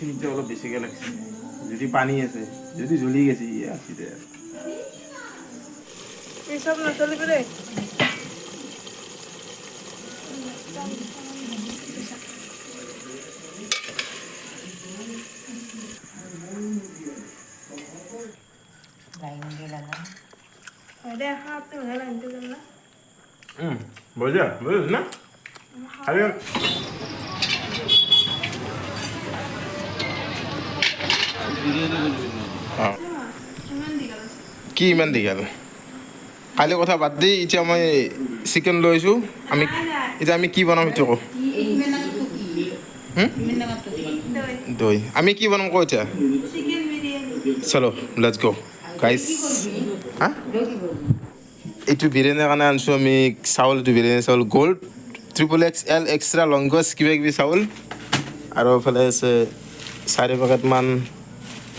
চিনিটো অলপ বেছিকৈ লাগছে যদি পানী আছে যদি জ্বলি গেছে আছে দে এই সব নচলিব দেই দে হাতে ভালো আনতে না বুঝা বুঝছ না খালি কি ইমান দীঘল কালি কথা বাদ দি এতিয়া মই চিকেন লৈ আহিছোঁ এতিয়া আমি কি বনাম সেইটো কওঁ দৈ আমি কি বনাম কওঁ এতিয়া চিকেন বিরিয়ানি চলো লেটছ গ' গাইছ হা এইটো বিৰিয়ানীৰ কাৰণে আনিছোঁ আমি চাউল এইটো বিৰিয়ানী চাউল গ'ল্ড XXL এক্সট্ৰা লংগেষ্ট কিবা কিবি চাউল আৰু এইফালে আছে 4 পেকেটমান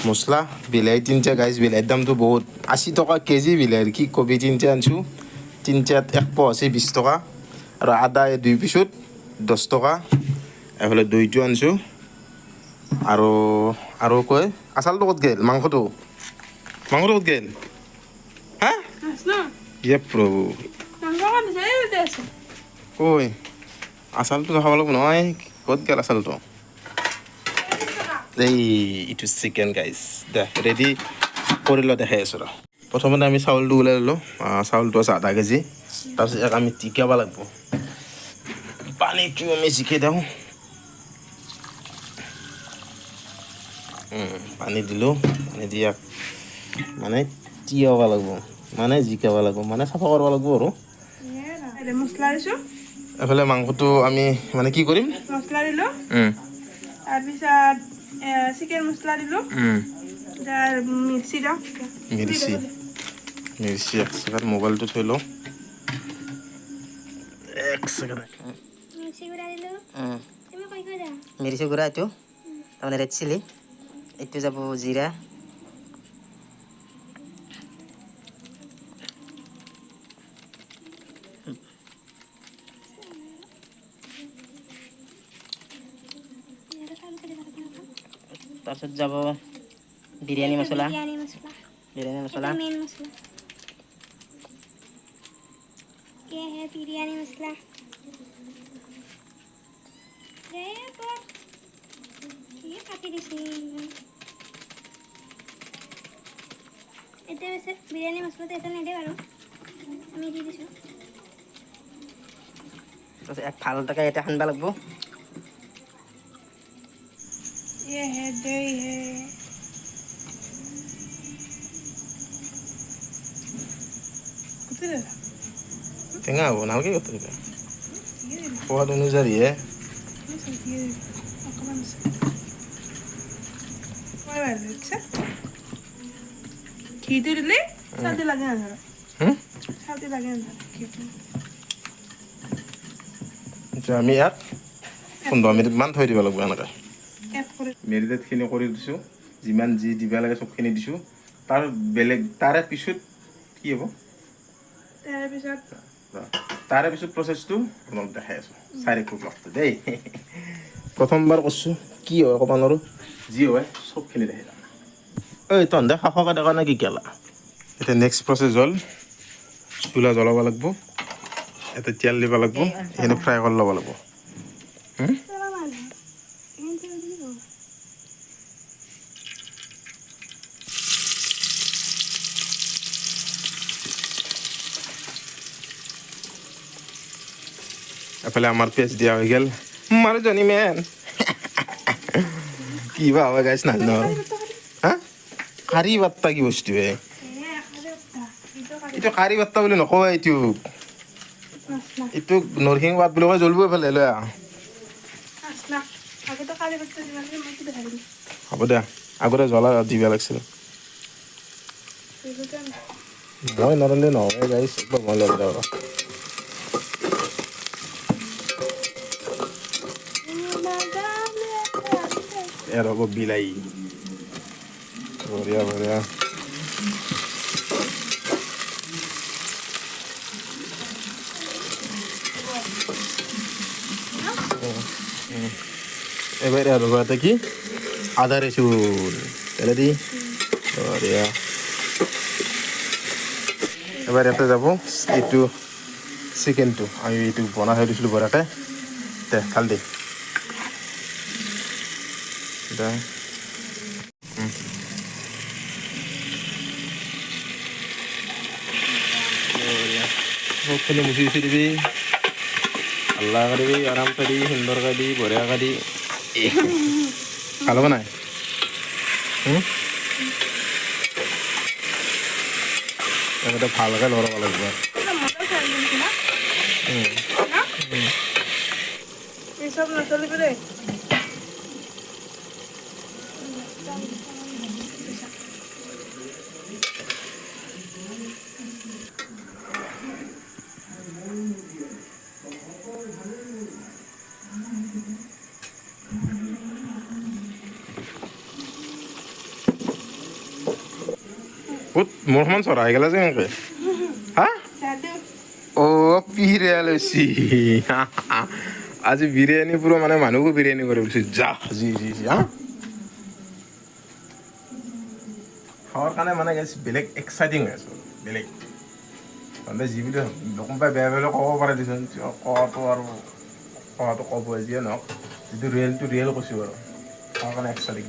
মছলা বিলাহী তিনিটা গাইছ বিলাহীৰ দামটো বহুত 80 টকা কেজি বিলাহীৰ কি কবি তিনিটা আনিছোঁ তিনিটাত 180 টকা আৰু আদা 2 পিচত 10 টকা এইফালে দৈটো আনিছোঁ আৰু কয় আচালটো ক'ত গ'ল মাংসটো ক'ত গ'ল হা আসনা ইয়ে প্ৰভু মাংস দিছে দেছে ঐ আচালটো খাব লাগিব নহয় ক'ত গ'ল আচালটো এই ইটো চিকেন গাইছ দে ৰেডি কৰি ল দেখাই আছোঁ ৰ প্ৰথমতে আমি চাউলটো ওলাই ল'লোঁ চাউলটো আছে আধা কেজি তাৰপিছত ইয়াক আমি টিকাব লাগিব পানীটো আমি জিকাই দিওঁ পানী দিলোঁ পানী দি ইয়াক মানে তিয়াব লাগিব মানে জিকাব লাগিব মানে চাফা কৰিব লাগিব আৰু মছলা দিছোঁ এফালে মাংসটো আমি মানে কি কৰিম মছলা দিলোঁ তাৰপিছত চিকেন মছলা দিলোঁ তাৰ মিৰ্চি দিওঁ মিৰ্চি এক ছেকেণ্ড মোবাইলটো থৈ লওঁ এক ছেকেণ্ড মিৰ্চি গুড়া দিলোঁ মিৰ্চি গুড়া এইটো তাৰমানে ৰেড চিলি এইটো যাব জিৰা তাৰপিছত যাব বিৰিয়ানী মছলা मेन मसला ये है बिरयानी मसला ये काटी दिसी एते वैसे बिरयानी मसला तो एते नहीं दे बारो আমি দি দিছো তাৰপিছত এক ফালটাকে এটা সানবা লাগব ये है दही है টেঙা হ'ব নালাগে কত সোৱাদ অনুযায়ী ঘিটো দিলে চালতে লাগে না চালতে লাগে না এতিয়া আমি ইয়াত 15 মিনিটমান থৈ দিব লাগিব এনেকৈ মেৰিনেটখিনি কৰি দিছোঁ যিমান যি দিব লাগে চবখিনি দিছোঁ তাৰে পিছত কি হ'ব তাৰে পিছত প্ৰচেছটো আপোনাক দেখাই আছোঁ চাৰি কুকটো দেই প্ৰথমবাৰ কৈছোঁ কি হয় ক'ব নোৱাৰোঁ যি হয় চবখিনি দেখাই যাম ঐ তহঁতে শাসকে দেখা নাই কি কেলা এতিয়া নেক্সট প্ৰচেছ হ'ল চুলা জ্বলাব লাগিব এটা তেল দিব লাগিব এইখিনি ফ্ৰাই কৰি ল'ব লাগিব এফালে আমাৰ পেজ দিয়া হৈ গ'ল মানুহজনী মেন কি বা হয় গাইছ নাজানো হা কাৰি বাত্তা কি বস্তু হে এইটো কাৰি বাত্তা বুলি নকওঁ এইটো নৰসিংহ পাত বুলি কয় জ্বলিব এইফালে লৈ হ'ব দে আগতে জ্বলা দিব লাগিছিল মই নৰলে নহয় গাইছ একবাৰ মই লৈ যাওঁ এর হবো বিলাই বঢ়িয়া বঢ়িয়া এবার এর হবো এটা কি আদা রসুন তেলে দি বঢ়িয়া এবার ইয়াতে যাব এইটো চিকেনটো আমি এইটো বনাই থৈ দিছিলোঁ বঢ়িয়াকৈ দে ঢাল দে দে সবখিনি মুচি মুচি দিবি আল্লাহ কৰিবি আৰাম কৰি সুন্দৰ কৰি বঢ়িয়া কৰি ভাল হ'ব নাই এনেকৈ ভালকৈ লৰাব লাগিব এইসব নচলিব দেই বহুত মোৰ সমান চৰা আহি গ'লা যে এনেকৈ হা অ' বিৰিয়ানী আজি বিৰিয়ানী পুৰা মানে মানুহকো বিৰিয়ানী কৰি বুলিছোঁ যা জি জি জি হা খাৱাৰ কাৰণে মানে বেলেগ এক্সাইটিং হৈ আছোঁ বেলেগ মানে যি বুলি কোনোবাই বেয়া বেয়া ক'ব পাৰে দেচোন কোৱাটো আৰু কোৱাটো ক'ব যিয়ে নহওক যিটো ৰিয়েলটো ৰিয়েল কৈছোঁ আৰু খাৱাৰ কাৰণে এক্সাইটিং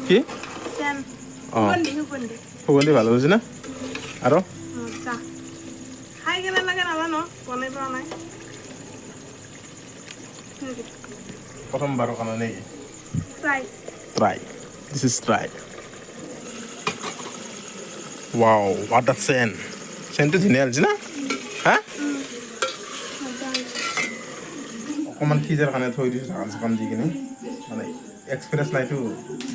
কি অঁ সুগন্ধি ভাল হৈছে না আৰু খাই কেনে লাগে নাজানো বনাই পোৱা নাই প্ৰথমবাৰৰ কাৰণে নেকি try try this is try wow what the চেণ্টটো ধুনীয়া হৈছে না হা অকণমান সিজাৰ কাৰণে থৈ দিছোঁ ঢাকান চাকান দি কিনে মানে এক্সপিৰিয়েঞ্চ নাইতো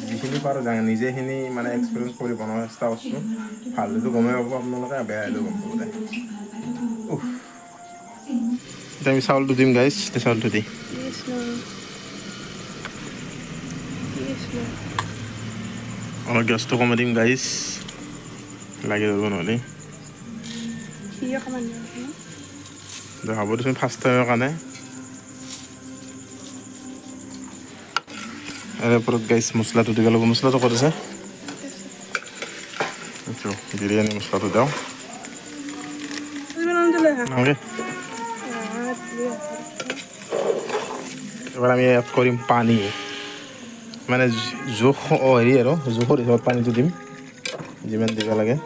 যিখিনি পাৰোঁ নিজেখিনি মানে এক্সপিৰিয়েঞ্চ কৰি বনোৱাৰ চেষ্টা কৰিছোঁ ভাল হ'লেতো গমেই পাব আপোনালোকে বেয়া হ'লেও গম পাব দে এতিয়া আমি চাউলটো দিম গাইছ চাউলটো দি অলপ গেছটো কমাই দিম গাইছ লাগি যাব নহ'লে হ'ব দেচোন ফাৰ্ষ্ট টাইমৰ কাৰণে ইয়াৰ ওপৰত গাইছ মছলাটো দিব লাগিব মছলাটো কৰিছে এইটো বিৰিয়ানী মছলাটো দিওঁ নালাগে এবাৰ আমি ইয়াত কৰিম পানী মানে জোখ হেৰি আৰু জোখৰ হিচাপত পানীটো দিম যিমান দিব লাগে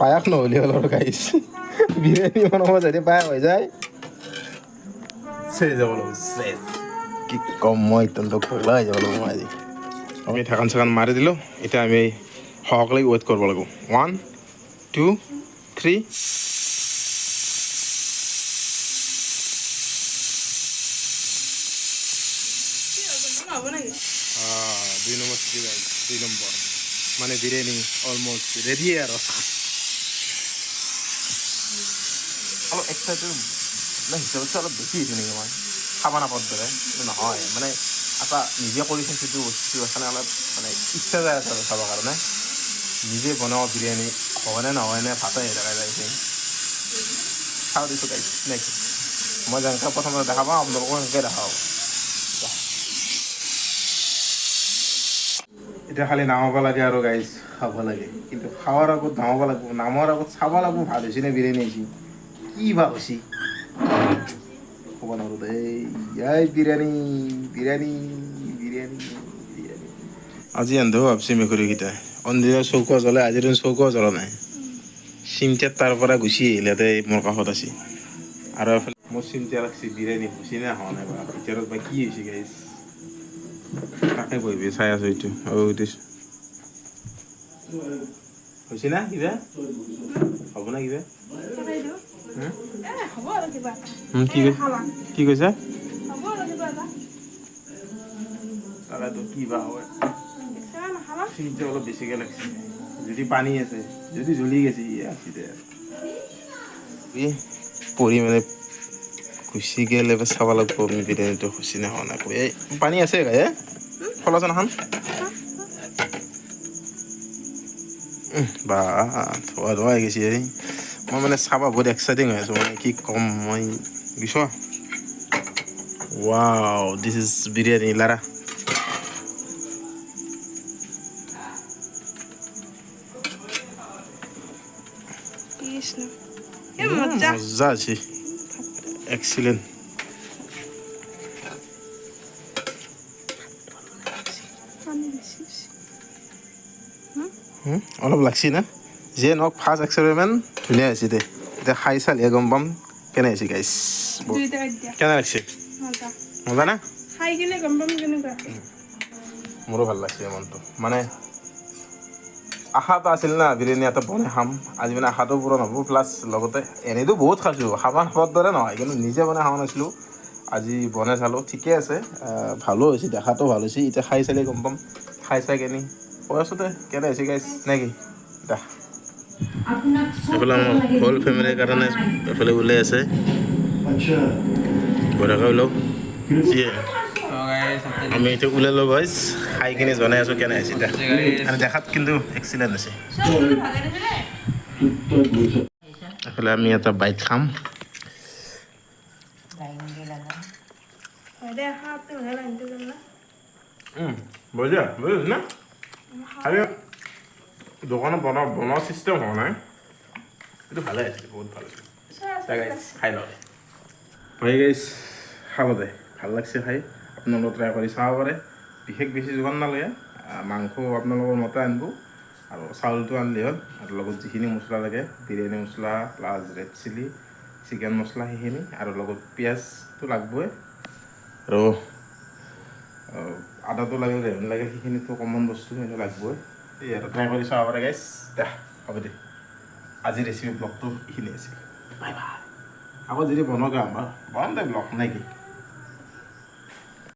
পায়স নহ'লে হ'ল আৰু গাইছ বিৰিয়ানী বনাব যদি পায়স হৈ যায় চেচ যাব লাগিব চেচ কি কম মই তহঁতক ভয় হৈ যাব লাগিব আজি আমি ঢাকান চাকান মাৰি দিলোঁ এতিয়া আমি সহকলৈ ৱেইট কৰিব লাগিব 1 2 3 2 নম্বৰ চিটি গাইছ 2 নম্বৰ মানে বিৰিয়ানী অলমষ্ট ৰেডি আৰু অলপ এক্সাইটেড হিচাপতছে অলপ বেছি হৈছে নেকি মই খাব নাপাওঁ দৰে নহয় মানে এটা নিজে কৰি খাইছোঁ বস্তু কাৰণে অলপ মানে ইচ্ছা যায় আছে আৰু খাবৰ কাৰণে নিজে বনোৱা বিৰিয়ানী হয়নে নহয়নে ভাতে হেৰাই যাইছে চাওঁ দিছোঁ গাইছ নেক্সট মই যেনেকৈ প্ৰথমতে দেখা পাওঁ আপোনালোকো সেনেকৈ দেখা পাব এতিয়া খালি নামাব লাগে আৰু গাইছ খাব লাগে কিন্তু খাৱাৰ আগত নামাব লাগিব নামৰ আগত চাব লাগিব ভাল হৈছে নে বিৰিয়ানী হৈছে কি বা হৈছে ক'ব নোৱাৰোঁ দেই এই বিৰিয়ানী বিৰিয়ানী বিৰিয়ানী বিৰিয়ানী আজি এন্ধো ভাবছি মেকুৰীকেইটাই অন্দিনা চৌকা জ্বলে আজিৰ দিন চৌকাও জ্বলা নাই চিমটিয়াত তাৰ পৰা গুচি আহিলে মোৰ কাষত আছে আৰু এফালে মোৰ চিমটিয়া লাগছি বিৰিয়ানী হৈছে নে হোৱা নাই বা ভিতৰত বা কি হৈছে গাইছ তাকে বহিবি চাই আছোঁ এইটো দিছোঁ হৈছে না কিবা হ'ব না কিবা কি কৈছা তাকেতো কি বা হয় চিমটো অলপ বেছিকৈ লাগিছে যদি পানী আছে যদি জ্বলি গেছে পঢ়ি মানে গুচি গেলে চাব লাগিব আমি বিৰিয়ানীটো খুচি নাখাওঁ নাই এই পানী আছে গায়ে ফলাচোন এখন বা ধোৱা ধোৱা হৈ গৈছে এই মই মানে চাব বহুত এক্সাইটিং হৈ আছোঁ মানে কি ক'ম মই বুজিছ ৱাও দিছ ইজ বিৰিয়ানী লাৰা কৃষ্ণ এ মজা মজা আছে এক্সিলেণ্ট পানী বেছি বেছি অলপ লাগছি না যিয়ে নহওক ফাৰ্ষ্ট এক্সপেৰিমেণ্ট ধুনীয়া হৈছে দে এতিয়া খাই চালিহে গম পাম কেনে হৈছে গাইছ দুইটা দিয়া কেনে লাগছে মজা মজা না খাই কিনে গম পাম কেনেকুৱা মোৰো ভাল লাগছে মনটো মানে আশাটো আছিল না বিৰিয়ানী এটা বনাই খাম আজি মানে আশাটো পূৰণ হ'ব প্লাছ লগতে এনেইতো বহুত খাইছোঁ খাব নোপোৱাৰ দৰে নহয় কিন্তু নিজে বনাই খোৱা নাছিলোঁ আজি বনাই চালোঁ ঠিকে আছে ভালো হৈছে দেখাটো ভাল হৈছে এতিয়া খাই চালে গম পাম খাই চাই কেনি কৈ আছোঁ দে কেনে হৈছে গাইছ নে কি দে এইফালে আমাৰ হোল ফেমিলিৰ কাৰণে এফালে ওলাই আছে বঢ়িয়াকৈ ওলাও যিয়ে আমি এতিয়া ওলালোঁ গাইছ খাই কিনি জনাই আছোঁ কেনে হৈছে এতিয়া আৰু দেখাত কিন্তু এক্সিলেণ্ট আছে এফালে আমি এটা বাইট খাম হয় দে খাওঁতে ভাল লাগে জানা বঢ়িয়া বুজিছ না খালি দোকানত বনোৱা চিষ্টেম হোৱা নাই এইটো ভালে আছে বহুত ভাল আছে খাই লওঁ ভাই গাইছ খাব দে ভাল লাগছে খাই আপোনালোকে ট্ৰাই কৰি চাব পাৰে বিশেষ বেছি যোগান নালাগে মাংস আপোনালোকৰ মতে আনিব আৰু চাউলটো আনিলে হ'ল আৰু লগত যিখিনি মছলা লাগে বিৰিয়ানী মছলা প্লাছ ৰেড চিলি চিকেন মছলা সেইখিনি আৰু লগত পিঁয়াজটো লাগবই আৰু আদাটো লাগে ৰেহন লাগে সেইখিনিতো কমন বস্তু সেইটো লাগবই এই আৰু ট্ৰাই কৰি চাব পাৰে গাইছ দে হ'ব দে আজিৰ ৰেচিপি ব্লগটো এইখিনি আছিল বাই বাই আকৌ যদি বনোৱা আমাৰ বনাম দে ব্লগ নে কি